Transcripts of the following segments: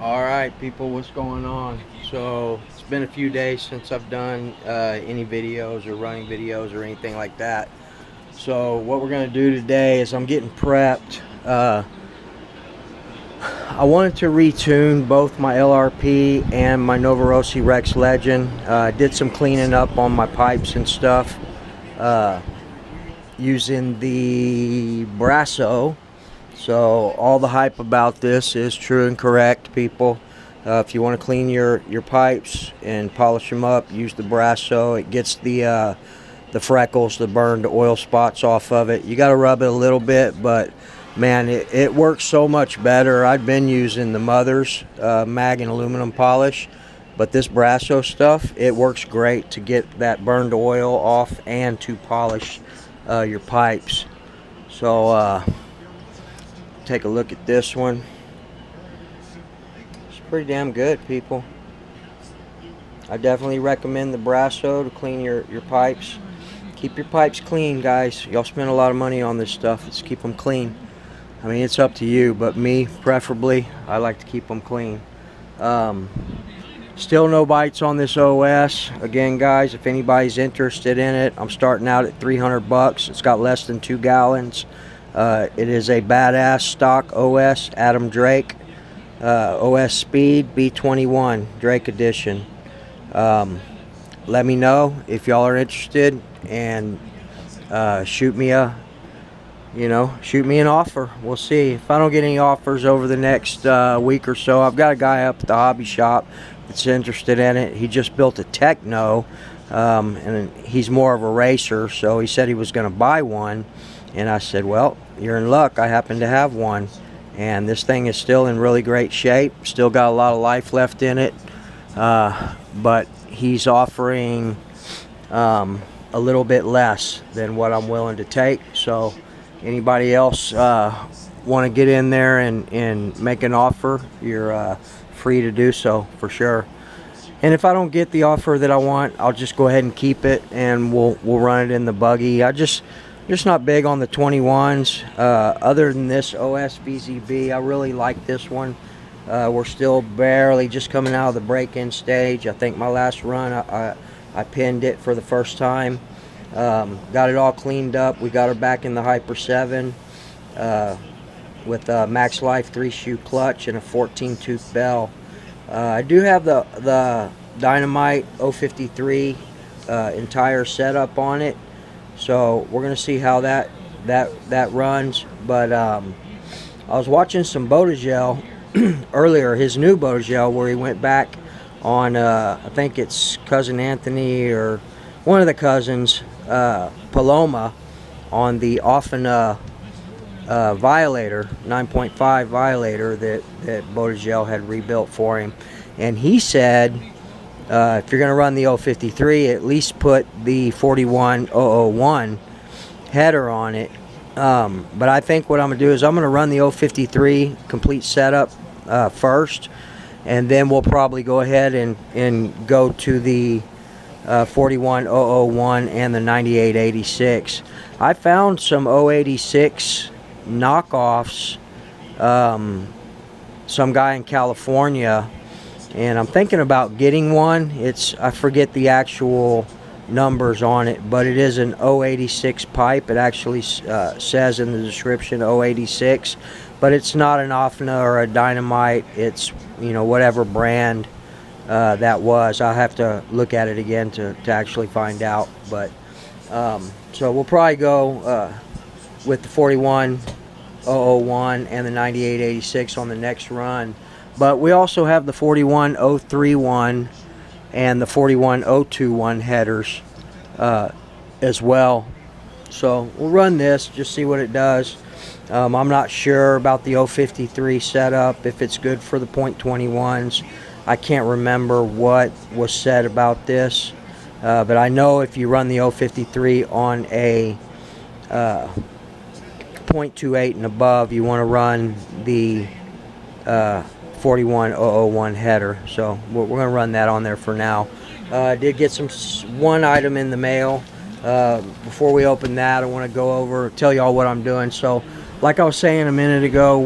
All right, people, what's going on? So it's been a few days since I've done any videos or running videos or anything like that. So what we're gonna do today is I'm getting prepped. I wanted to retune both my LRP and my Novarossi Rex Legend. Did some cleaning up on my pipes and stuff using the Brasso. So all the hype about this is true and correct, people. If you want to clean your pipes and polish them up, use the Brasso. It gets the freckles, the burned oil spots off of it. You got to rub it a little bit, but man, it works so much better. I've been using the Mother's mag and aluminum polish, but this Brasso stuff, it works great to get that burned oil off and to polish your pipes. So take a look at this one. It's pretty damn good, people. I definitely recommend the Brasso to clean your pipes. Keep your pipes clean, guys. Y'all spend a lot of money on this stuff. Let's keep them clean. I mean, it's up to you, but me, preferably, I like to keep them clean. Still no bites on this OS. Again, guys, if anybody's interested in it, I'm starting out at $300. It's got less than 2 gallons. It is a badass stock OS, Adam Drake, OS Speed B21 Drake Edition. Let me know if y'all are interested, and shoot me an offer. We'll see. If I don't get any offers over the next week or so, I've got a guy up at the hobby shop that's interested in it. He just built a Techno, and he's more of a racer, so he said he was going to buy one. And I said, well, you're in luck. I happen to have one. And this thing is still in really great shape. Still got a lot of life left in it. But he's offering a little bit less than what I'm willing to take. So anybody else want to get in there and make an offer, you're free to do so for sure. And if I don't get the offer that I want, I'll just go ahead and keep it, and we'll run it in the buggy. Just not big on the 21s. Other than this OS VZB, I really like this one. We're still barely just coming out of the break-in stage. I think my last run, I pinned it for the first time. Got it all cleaned up. We got her back in the Hyper 7 with a Max Life 3-shoe clutch and a 14-tooth bell. I do have the Dynamite 053 entire setup on it. So we're gonna see how that runs. But I was watching some Botagel earlier, his new Botagel, where he went back on I think it's cousin Anthony or one of the cousins, Paloma, on the Offena Violator 9.5 Violator that Botagel had rebuilt for him, and he said, if you're going to run the 053, at least put the 41001 header on it. But I think what I'm going to do is I'm going to run the 053 complete setup first, and then we'll probably go ahead and go to the 41001 and the 9886. I found some 086 knockoffs, some guy in California, and I'm thinking about getting one. I forget the actual numbers on it, but it is an 086 pipe. It actually says in the description 086, but it's not an Offena or a Dynamite. It's, whatever brand that was. I'll have to look at it again to actually find out. But so we'll probably go with the 41001 and the 9886 on the next run. But we also have the 41031 and the 41021 headers as well. So we'll run this, just see what it does. I'm not sure about the 053 setup, if it's good for the .21s. I can't remember what was said about this. But I know if you run the 053 on a .28 and above, you want to run the 41001 header. So we're going to run that on there for now. I did get one item in the mail. Before we open that, I want to tell y'all what I'm doing. So like I was saying a minute ago,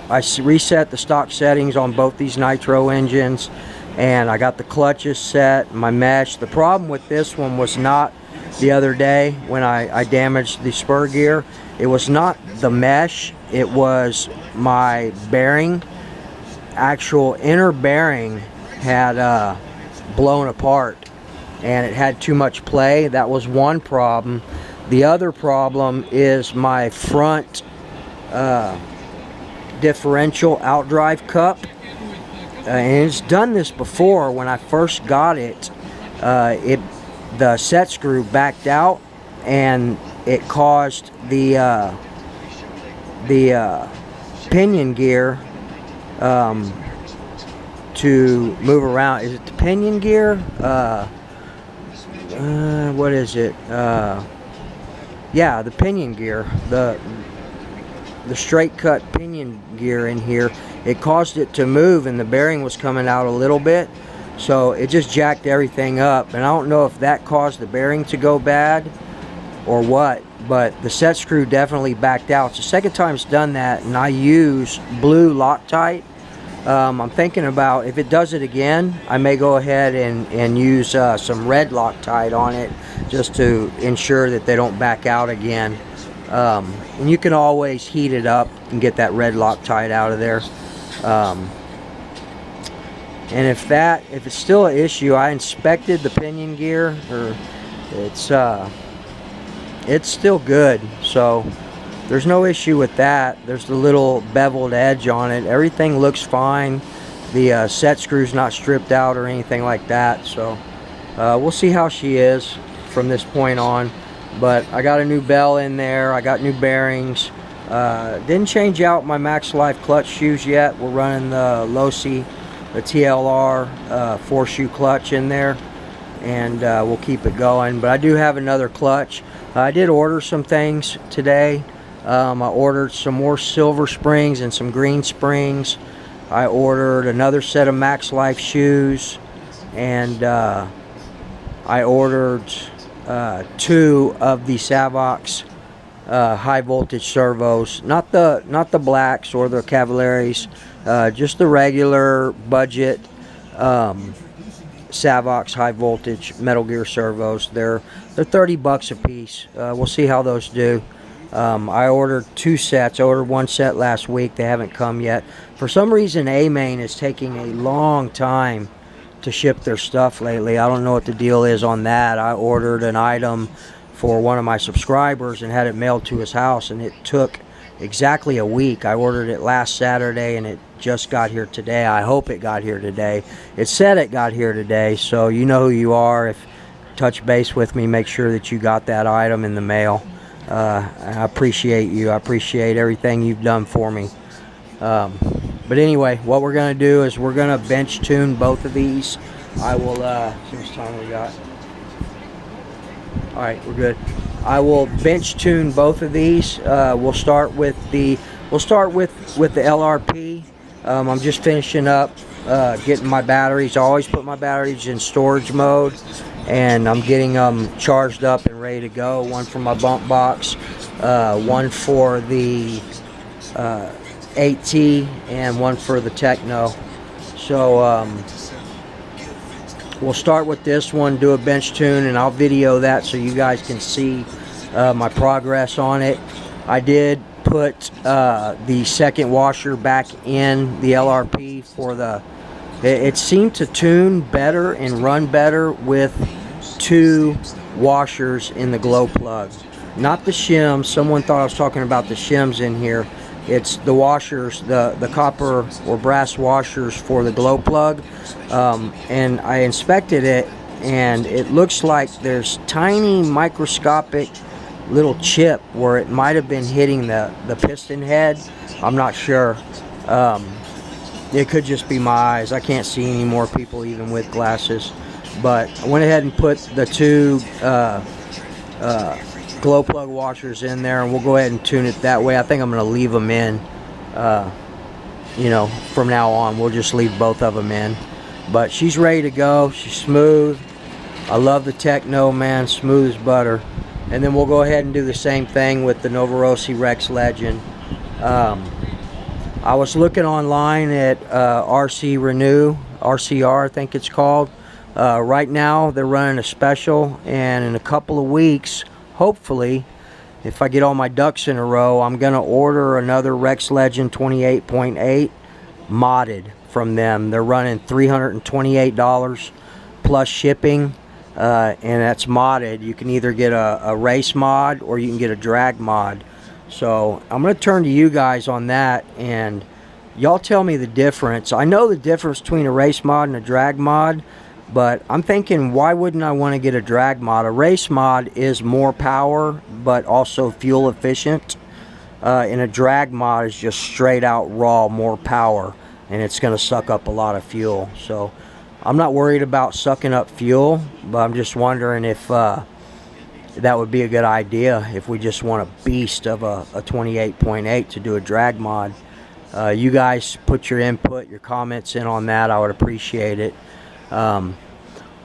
reset the stock settings on both these Nitro engines, and I got the clutches set, my mesh. The problem with this one was not the other day when I damaged the spur gear. It was not the mesh, it was my bearing. Actual inner bearing had blown apart and it had too much play. That was one problem. The other problem is my front differential outdrive cup. And it's done this before. When I first got it, the set screw backed out and it caused the pinion gear to move around. Is it the pinion gear? What is it? Yeah, the pinion gear. The straight cut pinion gear in here. It caused it to move, and the bearing was coming out a little bit, so it just jacked everything up. And I don't know if that caused the bearing to go bad or what, but the set screw definitely backed out. It's the second time it's done that, and I use blue Loctite. I'm thinking about, if it does it again, I may go ahead and use some red Loctite on it just to ensure that they don't back out again. And you can always heat it up and get that red Loctite out of there. And if it's still an issue, I inspected the pinion gear, or it's still good, so there's no issue with that. There's the little beveled edge on it. Everything looks fine. The set screw's not stripped out or anything like that, so we'll see how she is from this point on. But I got a new bell in there, I got new bearings. Didn't change out my Max Life clutch shoes yet. We're running the Novarossi, the TLR 4-shoe clutch in there, and we'll keep it going. But I do have another clutch. I did order some things today. I ordered some more silver springs and some green springs. I ordered another set of Max Life shoes, and I ordered 2 of the Savox high voltage servos, not the blacks or the Cavalieris, just the regular budget Savox high voltage Metal Gear servos. They're $30 a piece. We'll see how those do. I ordered 2 sets. I ordered 1 set last week. They haven't come yet. For some reason, A-Main is taking a long time to ship their stuff lately. I don't know what the deal is on that. I ordered an item for one of my subscribers and had it mailed to his house, and it took exactly a week. I ordered it last Saturday and it just got here today. I hope it got here today. It said it got here today, so you know who you are. If touch base with me, make sure that you got that item in the mail. I appreciate you. I appreciate everything you've done for me. But anyway, what we're going to do is we're going to bench tune both of these. I will, see how much time we got. Alright, we're good. I will bench tune both of these. We'll start with the LRP. I'm just finishing up getting my batteries. I always put my batteries in storage mode, and I'm getting them charged up and ready to go. One for my bump box, one for the 8T, and one for the Techno. So we'll start with this one, do a bench tune, and I'll video that so you guys can see my progress on it. I did put the second washer back in the LRP for the... It seemed to tune better and run better with 2 washers in the glow plug. Not the shims. Someone thought I was talking about the shims in here. It's the washers, the copper or brass washers for the glow plug. And I inspected it, and it looks like there's tiny microscopic little chip where it might have been hitting the piston head. I'm not sure. It could just be my eyes. I can't see any more people even with glasses. But I went ahead and put the 2 glow plug washers in there, and we'll go ahead and tune it that way. I think I'm going to leave them in, you know, from now on. We'll just leave both of them in. But she's ready to go. She's smooth. I love the Techno, man. Smooth as butter. And then we'll go ahead and do the same thing with the Novarossi Rex Legend. I was looking online at RCR, I think it's called. Right now they're running a special, and in a couple of weeks, hopefully, if I get all my ducks in a row, I'm going to order another Rex Legend 28.8 modded from them. They're running $328 plus shipping, and that's modded. You can either get a race mod or you can get a drag mod. So I'm going to turn to you guys on that, and y'all tell me the difference. I know the difference between a race mod and a drag mod, but I'm thinking, why wouldn't I want to get a drag mod? A race mod is more power, but also fuel efficient. And a drag mod is just straight out raw, more power, and it's going to suck up a lot of fuel. So I'm not worried about sucking up fuel, but I'm just wondering if that would be a good idea if we just want a beast of a 28.8 to do a drag mod. You guys put your input, your comments in on that. I would appreciate it.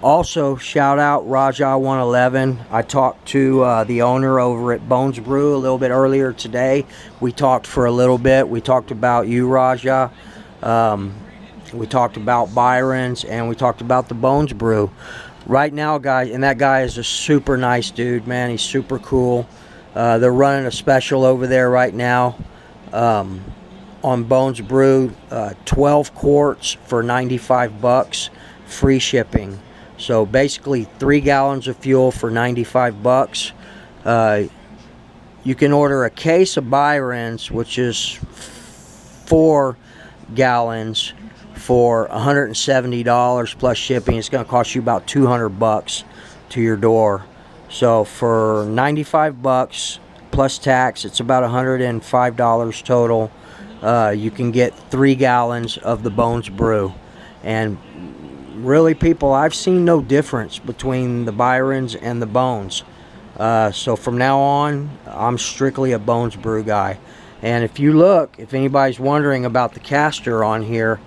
Also, shout out Raja111. I talked to the owner over at Bones Brew a little bit earlier today. We talked for a little bit. We talked about you, Raja. We talked about Byron's, and we talked about the Bones Brew. Right now, guys, and that guy is a super nice dude, man. He's super cool. They're running a special over there right now on Bones Brew, 12 quarts for 95 bucks, free shipping. So basically 3 gallons of fuel for 95 bucks. You can order a case of Byron's, which is 4 gallons, for $170 plus shipping. It's going to cost you about 200 bucks to your door. So for 95 bucks plus tax, it's about $105 total. You can get 3 gallons of the Bones Brew. And really, people, I've seen no difference between the Byron's and the Bones. So from now on, I'm strictly a Bones Brew guy. And if you look, if anybody's wondering about the caster on here,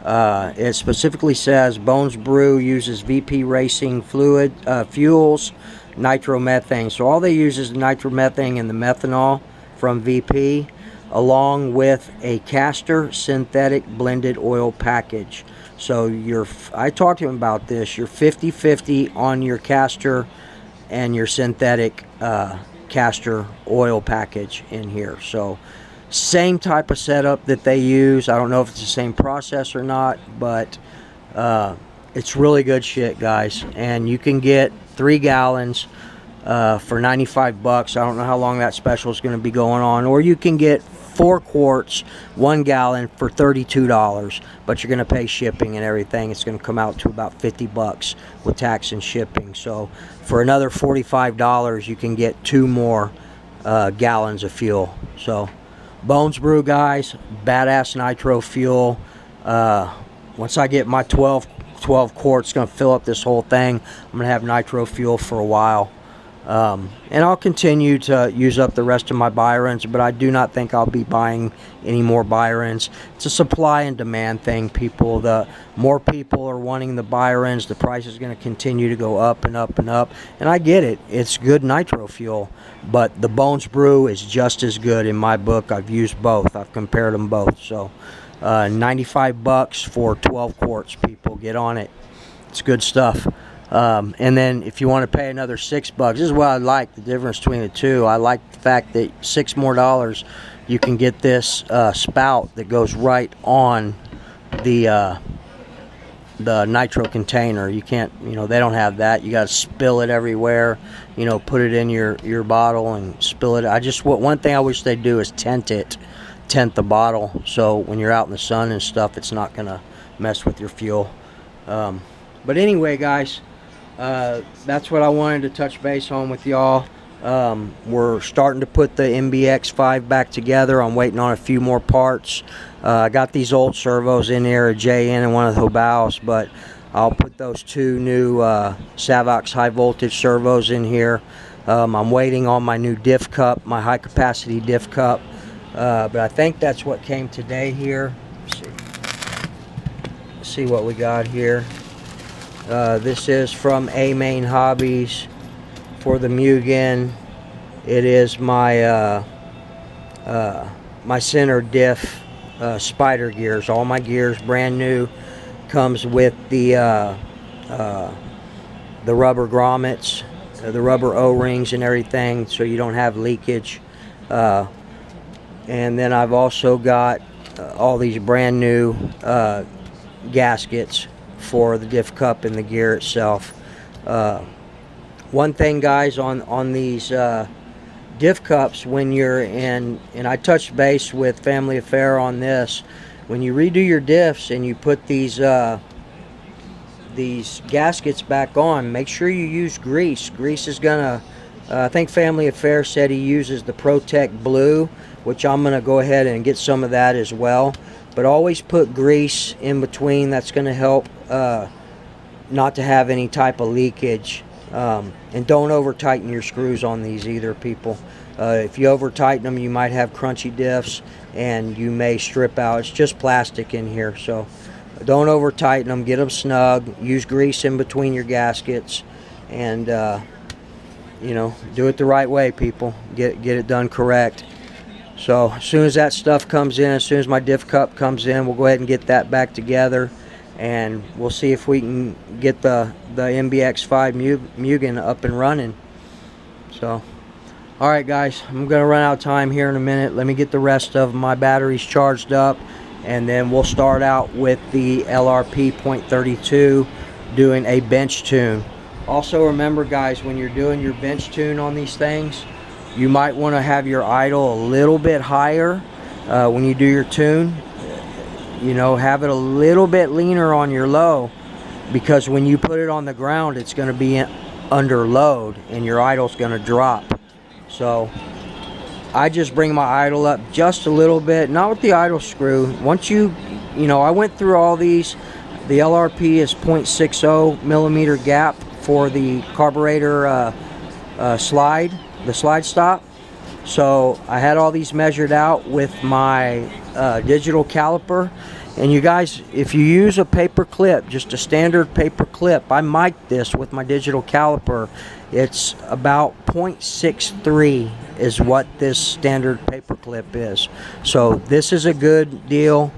it specifically says Bones Brew uses VP Racing fluid fuels, nitromethane. So all they use is the nitromethane and the methanol from VP, along with a caster synthetic blended oil package. So I talked to him about this. You're 50-50 on your caster and your synthetic caster oil package in here. So same type of setup that they use. I don't know if it's the same process or not, but it's really good shit, guys. And you can get 3 gallons for 95 bucks. I don't know how long that special is going to be going on. Or you can get 4 quarts, 1 gallon for $32, but you're going to pay shipping and everything. It's going to come out to about 50 bucks with tax and shipping. So for another $45, you can get 2 more gallons of fuel. So Bones Brew, guys, badass nitro fuel. Once I get my 12 quarts, going to fill up this whole thing. I'm going to have nitro fuel for a while. And I'll continue to use up the rest of my Byrons, but I do not think I'll be buying any more Byrons. It's a supply and demand thing, people. The more people are wanting the Byrons, the price is going to continue to go up and up and up. And I get it. It's good nitro fuel, but the Bones Brew is just as good in my book. I've used both. I've compared them both. So 95 bucks for 12 quarts, people. Get on it. It's good stuff. And then if you want to pay another $6, this is what I like, the difference between the two. I like the fact that $6 more, you can get this spout that goes right on the nitro container. You can't, they don't have that. You got to spill it everywhere, put it in your bottle and spill it. One thing I wish they'd do is tent the bottle, so when you're out in the sun and stuff, it's not going to mess with your fuel. But anyway, guys, that's what I wanted to touch base on with y'all. We're starting to put the MBX5 back together. I'm waiting on a few more parts. I got these old servos in there, a JN and one of the Hobaos, but I'll put those 2 new Savox high voltage servos in here. I'm waiting on my new diff cup, my high capacity diff cup, but I think that's what came today here. Let's see what we got here. This is from A-Main Hobbies for the Mugen. It is my my center diff spider gears. All my gears brand new. Comes with the rubber grommets, the rubber O-rings and everything, so you don't have leakage. And then I've also got all these brand new gaskets for the diff cup and the gear itself. One thing, guys, on these diff cups, when you're in, and I touched base with Family Affair on this, when you redo your diffs and you put these gaskets back on, make sure you use grease. Grease is gonna, I think Family Affair said he uses the Protect Blue, which I'm gonna go ahead and get some of that as well. But always put grease in between. That's gonna help not to have any type of leakage. And don't over tighten your screws on these either, people. If you over tighten them, you might have crunchy diffs and you may strip out. It's just plastic in here, so don't over tighten them. Get them snug. Use grease in between your gaskets, and you know, do it the right way, people. Get it done correct. So as soon as that stuff comes in, as soon as my diff cup comes in, we'll go ahead and get that back together, and we'll see if we can get the MBX5 Mugen up and running. So, all right, guys, I'm gonna run out of time here in a minute. Let me get the rest of my batteries charged up, and then we'll start out with the LRP .32 doing a bench tune. Also remember, guys, when you're doing your bench tune on these things, you might want to have your idle a little bit higher when you do your tune. You know, have it a little bit leaner on your low, because when you put it on the ground, it's going to be under load and your idle's going to drop. So I just bring my idle up just a little bit, not with the idle screw. Once you know, I went through all these. The LRP is 0.60 millimeter gap for the carburetor slide, the slide stop. So I had all these measured out with my digital caliper. And you guys, if you use a paper clip, just a standard paper clip, I mic'd this with my digital caliper. It's about 0.63 is what this standard paper clip is. So this is a good deal.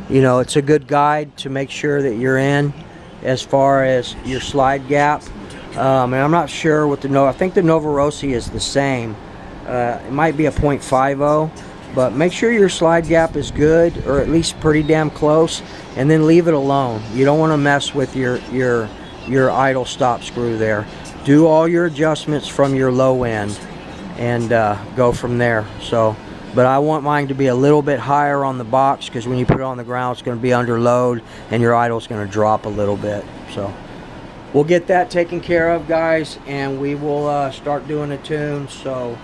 You know, it's a good guide to make sure that you're in as far as your slide gap. And I'm not sure what I think the Novarossi is the same. It might be a 0.50. But make sure your slide gap is good, or at least pretty damn close, and then leave it alone. You don't want to mess with your idle stop screw there. Do all your adjustments from your low end and go from there. So, but I want mine to be a little bit higher on the box, because when you put it on the ground, it's going to be under load and your idle is going to drop a little bit. So we'll get that taken care of, guys, and we will start doing a tune. So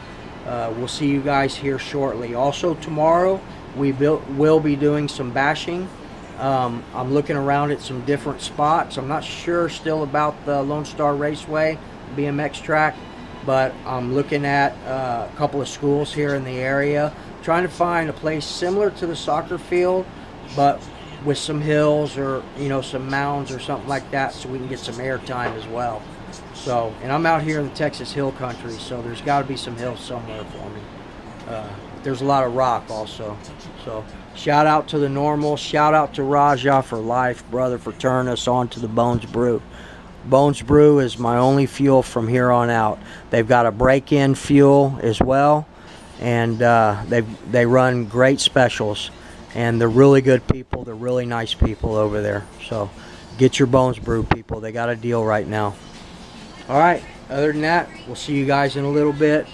we'll see you guys here shortly. Also tomorrow we will be doing some bashing. I'm looking around at some different spots. I'm not sure still about the Lone Star Raceway BMX track, but I'm looking at a couple of schools here in the area, trying to find a place similar to the soccer field, but with some hills, or you know, some mounds or something like that, so we can get some air time as well. So, and I'm out here in the Texas Hill Country, so there's got to be some hills somewhere for me. There's a lot of rock also. So, shout out to the normal. Shout out to Raja for life, brother, for turning us on to the Bones Brew. Bones Brew is my only fuel from here on out. They've got a break-in fuel as well, and they run great specials. And they're really good people. They're really nice people over there. So, get your Bones Brew, people. They got a deal right now. All right, other than that, we'll see you guys in a little bit.